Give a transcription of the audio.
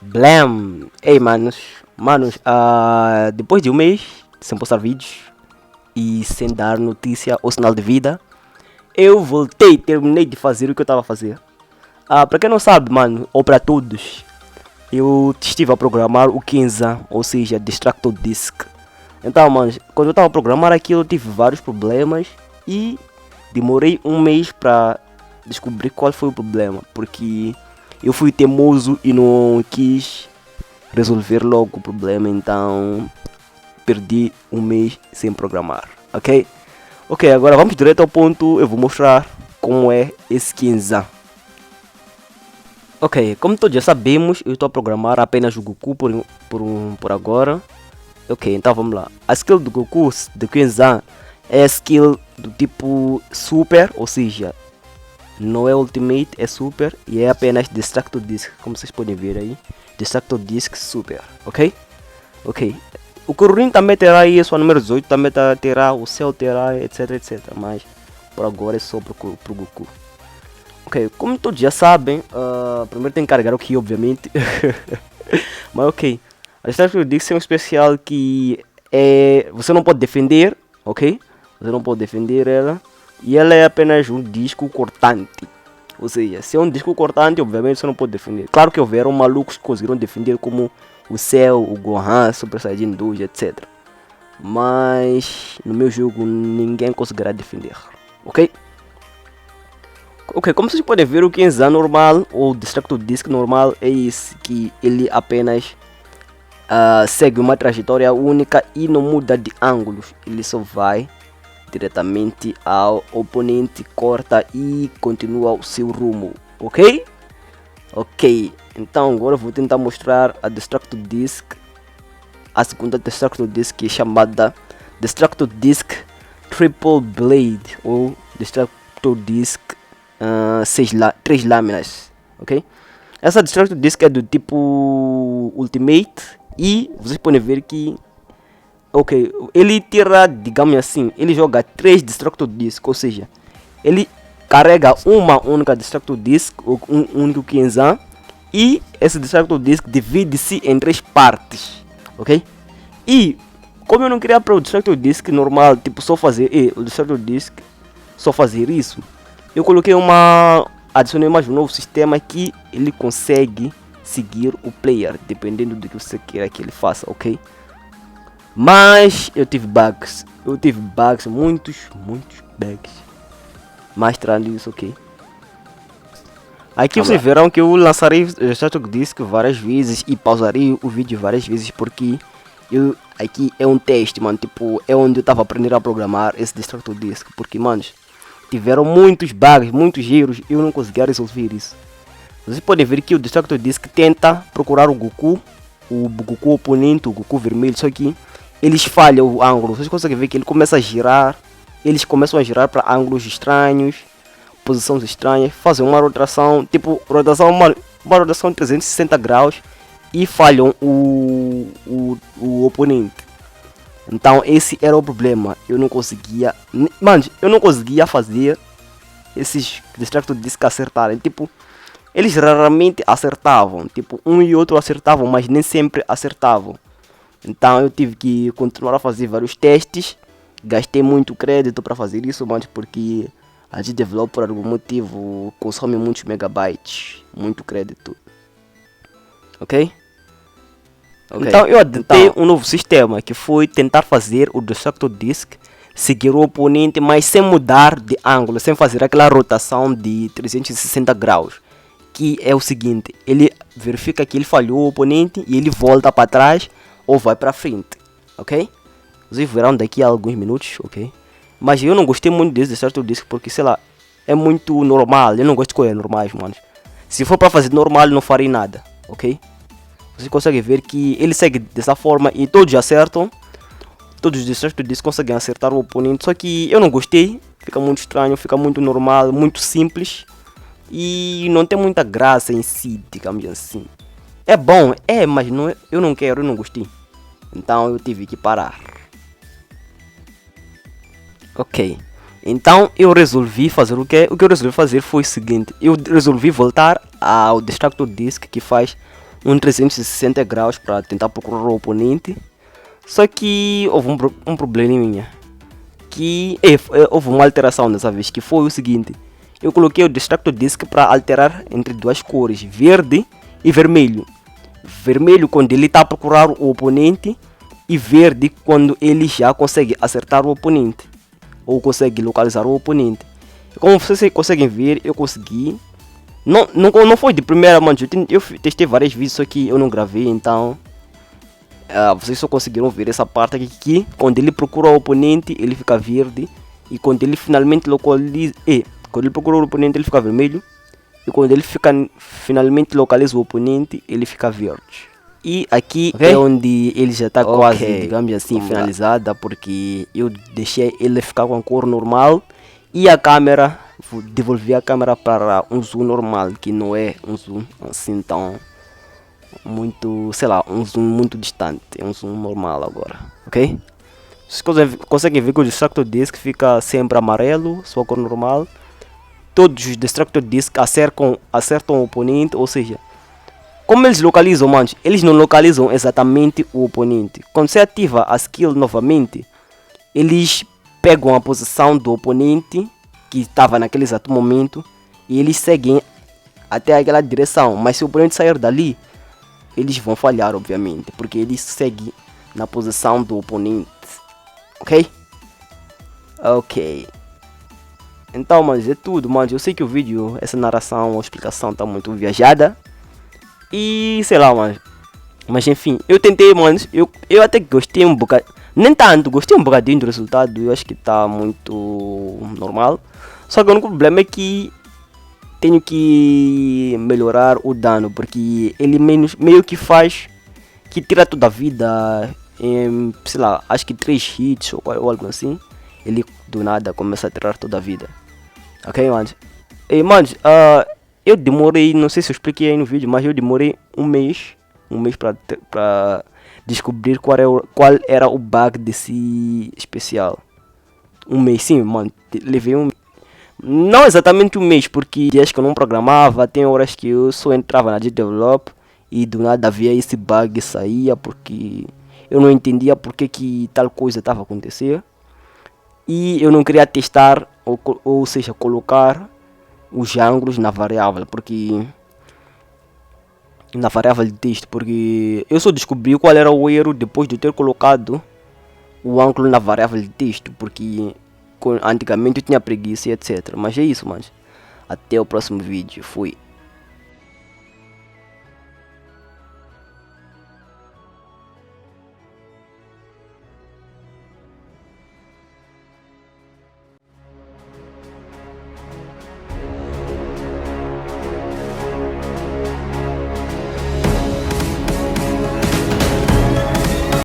Blam! Ei, manos, depois de um mês sem postar vídeos e sem dar notícia ou sinal de vida, eu voltei, terminei de fazer o que eu estava a fazer. Para quem não sabe, mano, ou para todos, eu estive a programar o Kinza, ou seja, Distractor Disk. Então, mano, quando eu estava a programar aquilo, eu tive vários problemas e demorei um mês para descobrir qual foi o problema, porque eu fui teimoso e não quis resolver logo o problema, então perdi um mês sem programar, ok? Ok, agora vamos direto ao ponto, eu vou mostrar como é esse Kinza. Ok, como todos já sabemos, eu estou a programar apenas o Goku por agora. Ok, então vamos lá. A skill do Goku, do Kinza, é a skill do tipo Super, ou seja, não é Ultimate, é Super e é apenas Distractor Disk, como vocês podem ver aí. Distractor Disk Super, ok? Ok. O Kururin também terá aí a sua número 18, também terá, o Cell terá, etc, etc. Mas por agora é só pro Goku. Ok, como todos já sabem, primeiro tem que carregar o Ki, obviamente. Mas ok. A Distractor Disk é um especial que você não pode defender, ok? Você não pode defender ela. E ela é apenas um disco cortante. Ou seja, se é um disco cortante, obviamente você não pode defender. Claro que houveram malucos que conseguiram defender, como o Cell, o Gohan, Super Saiyajin 2, etc. Mas no meu jogo ninguém conseguirá defender. Ok? Ok, como vocês podem ver, o Kinza normal, ou Distractor Disk normal, é esse que ele apenas segue uma trajetória única e não muda de ângulos. Ele só vai diretamente ao oponente, corta e continua o seu rumo, ok? Ok, então agora eu vou tentar mostrar a Distractor Disk, a segunda Distractor Disk, que é chamada Distractor Disk Triple Blade, ou Distractor Disk 3 lâminas, ok? Essa Distractor Disk é do tipo Ultimate e vocês podem ver que ok, ele tira, digamos assim, ele joga 3 Distractor Disk, ou seja, ele carrega uma única Distractor Disk, ou um único Kinza, e esse Distractor Disk divide-se em 3 partes, ok? E como eu não queria para o Distractor Disk normal, tipo só fazer o Distractor Disk, só fazer isso, eu coloquei adicionei mais um novo sistema que ele consegue seguir o player, dependendo do que você queira que ele faça, ok? Mas eu tive bugs, muitos bugs. Mas tirando isso, ok. Aqui vocês verão que eu lançarei o Distractor Disk várias vezes e pausarei o vídeo várias vezes, porque aqui é um teste, mano, tipo, é onde eu tava aprendendo a programar esse Distractor Disk, porque, manos, tiveram muitos bugs, muitos erros e eu não conseguia resolver isso. Vocês podem ver que o Distractor Disk tenta procurar o Goku oponente, o Goku vermelho, só que eles falham o ângulo. Vocês conseguem ver que ele começa a girar, eles começam a girar para ângulos estranhos, posições estranhas, fazem uma rotação, tipo uma rotação de 360 graus e falham o oponente. Então esse era o problema. Eu não conseguia fazer esses Distractor Disk acertarem. Tipo, eles raramente acertavam. Tipo, um e outro acertavam, mas nem sempre acertavam. Então eu tive que continuar a fazer vários testes. Gastei muito crédito para fazer isso, mas porque a gente developer por algum motivo consome muitos megabytes, muito crédito. Ok? Então eu adotei um novo sistema, que foi tentar fazer o Distractor Disk seguir o oponente, mas sem mudar de ângulo, sem fazer aquela rotação de 360 graus. Que é o seguinte, ele verifica que ele falhou o oponente e ele volta para trás ou vai para frente, ok? Vocês verão daqui a alguns minutos, ok? Mas eu não gostei muito desse Distractor Disk porque, sei lá, é muito normal. Eu não gosto de coisas normais, mano. Se for para fazer normal, eu não farei nada, ok? Você consegue ver que ele segue dessa forma e todos acertam. Todos os Distractor Disk conseguem acertar o oponente, só que eu não gostei. Fica muito estranho, fica muito normal, muito simples. E não tem muita graça em si, digamos assim. É bom, mas não, eu não quero, eu não gostei. Então eu tive que parar. Ok, então eu resolvi fazer o que? O que eu resolvi fazer foi o seguinte. Eu resolvi voltar ao Distractor Disk que faz um 360 graus para tentar procurar o oponente. Só que houve um probleminha, que houve uma alteração dessa vez, que foi o seguinte: eu coloquei o Distractor Disc para alterar entre duas cores, verde e vermelho. Vermelho quando ele está a procurar o oponente e verde quando ele já consegue acertar o oponente ou consegue localizar o oponente. Como vocês conseguem ver, eu consegui. Não foi de primeira, mano. Eu testei várias vezes, só que eu não gravei, então vocês só conseguiram ver essa parte aqui, que quando ele procura o oponente ele fica verde, e quando ele finalmente localiza, quando ele procura o oponente ele fica vermelho, e quando ele finalmente localiza o oponente ele fica verde. E aqui é onde ele já está quase, digamos assim, finalizada, porque eu deixei ele ficar com a cor normal e a câmera, devolvi a câmera para um zoom normal, que não é um zoom assim tão muito, sei lá, um zoom muito distante, é um zoom normal agora, ok? Vocês conseguem ver que o Distractor Disc fica sempre amarelo, sua cor normal. Todos os Distractor Disc acertam o oponente, ou seja, como eles localizam, manos, eles não localizam exatamente o oponente. Quando você ativa a skill novamente, eles pegam a posição do oponente que estava naquele exato momento e eles seguem até aquela direção. Mas se o oponente sair dali, eles vão falhar, obviamente, porque eles seguem na posição do oponente, ok? Ok. Então, mas é tudo, mano. Eu sei que o vídeo, essa narração ou explicação tá muito viajada. E sei lá, mano. Mas enfim, eu tentei, mano. Eu até gostei um bocado. Nem tanto, gostei um bocadinho do resultado. Eu acho que tá muito normal. Só que o único problema é que tenho que melhorar o dano, porque ele meio que faz que tira toda a vida em, sei lá, acho que 3 hits ou algo assim. Ele do nada começa a tirar toda a vida. Ok, mano? E, mano, eu demorei, não sei se eu expliquei aí no vídeo, mas eu demorei um mês pra descobrir qual era o bug desse especial. Um mês, sim, mano. Levei não exatamente um mês, porque dias que eu não programava, tem horas que eu só entrava na Develop e do nada havia esse bug e saía, porque eu não entendia porque que tal coisa estava acontecendo. E eu não queria testar, ou seja, colocar os ângulos na variável, porque na variável de texto, porque eu só descobri qual era o erro depois de ter colocado o ângulo na variável de texto, porque antigamente eu tinha preguiça e etc. Mas é isso, mano. Até o próximo vídeo. Fui.